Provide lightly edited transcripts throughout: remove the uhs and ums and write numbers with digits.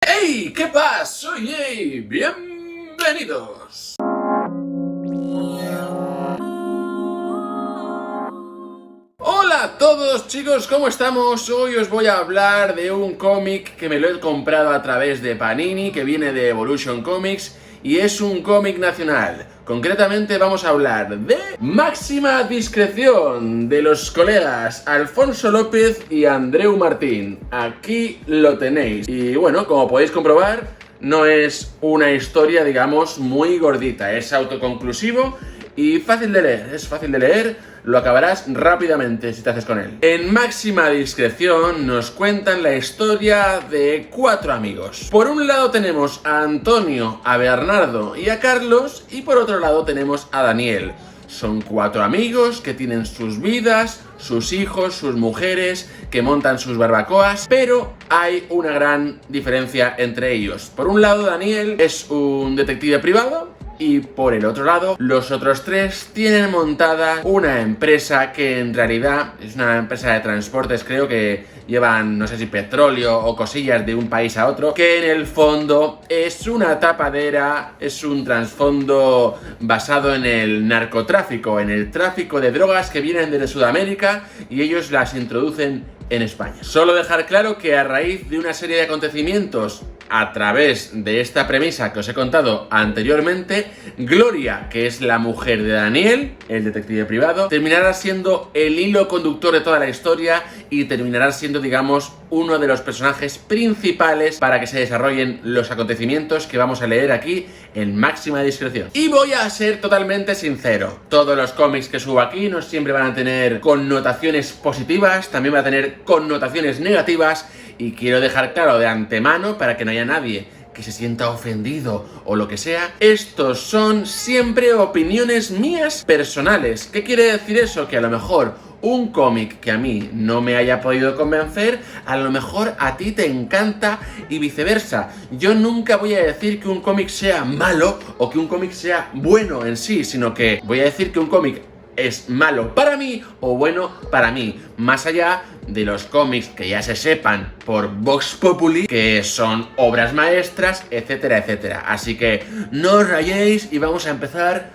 ¡Hey! ¿Qué pasa? Soy Jay. Bienvenidos. Hola a todos chicos, ¿cómo estamos? Hoy os voy a hablar de un cómic que me lo he comprado a través de Panini, que viene de Evolution Comics y es un cómic nacional. Concretamente vamos a hablar de Máxima Discreción, de los colegas Alfonso López y Andreu Martín. Aquí lo tenéis. Y bueno, como podéis comprobar, no es una historia, digamos, muy gordita. Es autoconclusivo y fácil de leer. Es fácil de leer. Lo acabarás rápidamente si te haces con él. En Máxima Discreción nos cuentan la historia de 4 amigos. Por un lado tenemos a Antonio, a Bernardo y a Carlos, y por otro lado tenemos a Daniel. Son 4 amigos que tienen sus vidas, sus hijos, sus mujeres, que montan sus barbacoas, pero hay una gran diferencia entre ellos. Por un lado, Daniel es un detective privado, y por el otro lado, los otros 3 tienen montada una empresa que en realidad es una empresa de transportes, creo que llevan, no sé si petróleo o cosillas de un país a otro, que en el fondo es una tapadera, es un trasfondo basado en el narcotráfico, en el tráfico de drogas que vienen desde Sudamérica y ellos las introducen en España. Solo dejar claro que a raíz de una serie de acontecimientos a través de esta premisa que os he contado anteriormente, Gloria, que es la mujer de Daniel, el detective privado, terminará siendo el hilo conductor de toda la historia y terminará siendo, digamos, uno de los personajes principales para que se desarrollen los acontecimientos que vamos a leer aquí en Máxima Discreción. Y voy a ser totalmente sincero, todos los cómics que subo aquí no siempre van a tener connotaciones positivas, también van a tener connotaciones negativas, y quiero dejar claro de antemano, para que no haya nadie que se sienta ofendido o lo que sea, estos son siempre opiniones mías personales. ¿Qué quiere decir eso? Que a lo mejor un cómic que a mí no me haya podido convencer, a lo mejor a ti te encanta y viceversa. Yo nunca voy a decir que un cómic sea malo o que un cómic sea bueno en sí, sino que voy a decir que un cómic es malo para mí o bueno para mí, más allá de los cómics que ya se sepan por Vox Populi que son obras maestras, etcétera, etcétera. Así que no os rayéis y vamos a empezar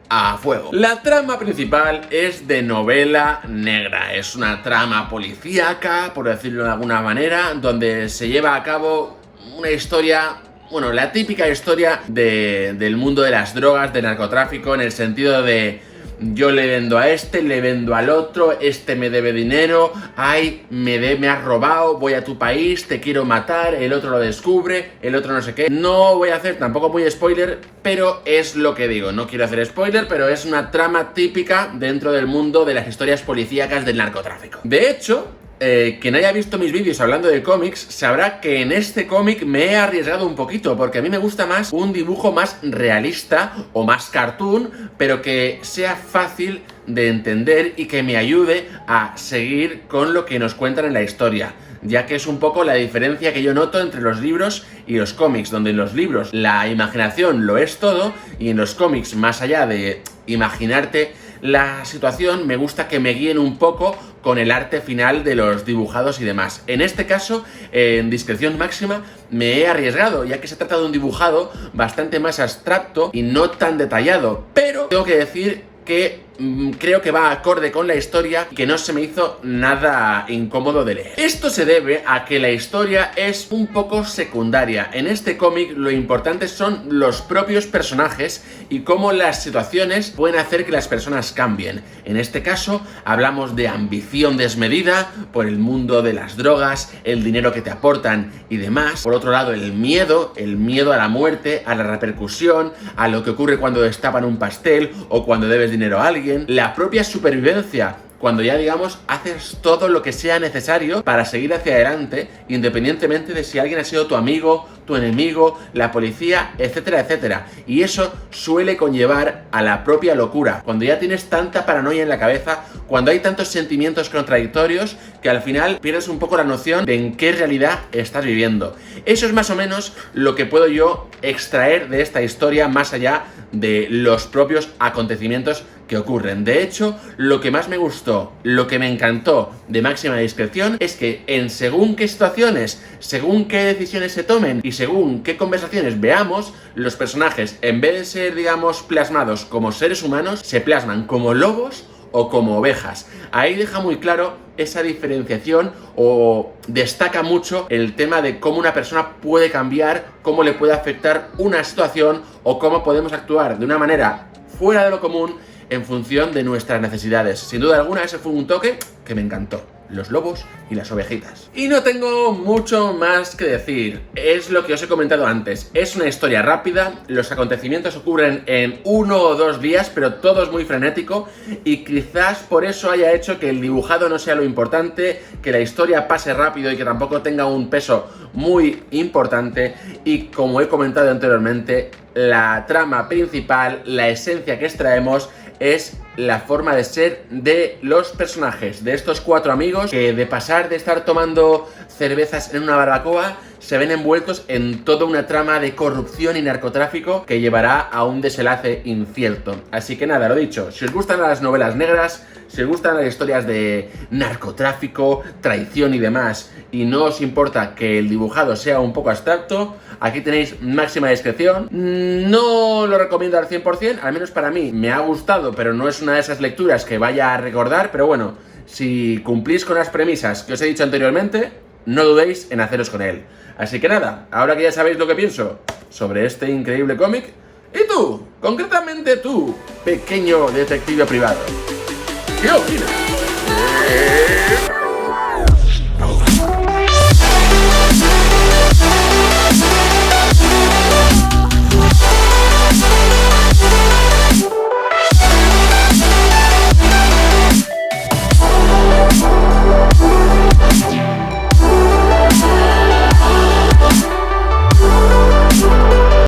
a fuego. La trama principal es de novela negra, es una trama policíaca, por decirlo de alguna manera, donde se lleva a cabo una historia, bueno, la típica historia del mundo de las drogas, del narcotráfico, en el sentido de yo le vendo a este, le vendo al otro, este me debe dinero, ay, me has robado, voy a tu país, te quiero matar, el otro lo descubre, el otro no sé qué. No voy a hacer tampoco muy spoiler, pero es lo que digo, no quiero hacer spoiler, pero es una trama típica dentro del mundo de las historias policíacas del narcotráfico. De hecho, quien haya visto mis vídeos hablando de cómics sabrá que en este cómic me he arriesgado un poquito, porque a mí me gusta más un dibujo más realista o más cartoon, pero que sea fácil de entender y que me ayude a seguir con lo que nos cuentan en la historia, ya que es un poco la diferencia que yo noto entre los libros y los cómics, donde en los libros la imaginación lo es todo y en los cómics, más allá de imaginarte la situación, me gusta que me guíen un poco con el arte final de los dibujados y demás. En este caso, en Discreción Máxima, me he arriesgado, ya que se trata de un dibujado bastante más abstracto y no tan detallado, pero tengo que decir que creo que va acorde con la historia y que no se me hizo nada incómodo de leer. Esto se debe a que la historia es un poco secundaria. En este cómic lo importante son los propios personajes y cómo las situaciones pueden hacer que las personas cambien. En este caso hablamos de ambición desmedida por el mundo de las drogas, el dinero que te aportan y demás. Por otro lado, el miedo a la muerte, a la repercusión, a lo que ocurre cuando destapan un pastel o cuando debes dinero a alguien, la propia supervivencia, cuando ya, digamos, haces todo lo que sea necesario para seguir hacia adelante, independientemente de si alguien ha sido tu amigo, tu enemigo, la policía, etcétera, etcétera. Y eso suele conllevar a la propia locura, cuando ya tienes tanta paranoia en la cabeza, cuando hay tantos sentimientos contradictorios, que al final pierdes un poco la noción de en qué realidad estás viviendo. Eso es más o menos lo que puedo yo extraer de esta historia, más allá de los propios acontecimientos que ocurren. De hecho, lo que más me gustó, lo que me encantó de Máxima Discreción es que en según qué situaciones, según qué decisiones se tomen y según qué conversaciones veamos, los personajes, en vez de ser, digamos, plasmados como seres humanos, se plasman como lobos o como ovejas. Ahí deja muy claro esa diferenciación o destaca mucho el tema de cómo una persona puede cambiar, cómo le puede afectar una situación o cómo podemos actuar de una manera fuera de lo común en función de nuestras necesidades. Sin duda alguna ese fue un toque que me encantó. Los lobos y las ovejitas. Y no tengo mucho más que decir. Es lo que os he comentado antes. Es una historia rápida. Los acontecimientos ocurren en 1 o 2 días, pero todo es muy frenético. Y quizás por eso haya hecho que el dibujado no sea lo importante, que la historia pase rápido y que tampoco tenga un peso muy importante. Y como he comentado anteriormente, la trama principal, la esencia que extraemos, es la forma de ser de los personajes, de estos 4 amigos que de pasar de estar tomando cervezas en una barbacoa se ven envueltos en toda una trama de corrupción y narcotráfico que llevará a un desenlace incierto. Así que nada, lo dicho, si os gustan las novelas negras, si os gustan las historias de narcotráfico, traición y demás, y no os importa que el dibujado sea un poco abstracto, aquí tenéis Máxima Discreción. No lo recomiendo al 100%, al menos para mí me ha gustado, pero no es una de esas lecturas que vaya a recordar, pero bueno, si cumplís con las premisas que os he dicho anteriormente, no dudéis en haceros con él. Así que nada, ahora que ya sabéis lo que pienso sobre este increíble cómic, ¿y tú? Concretamente tú, pequeño detective privado, ¿qué opinas?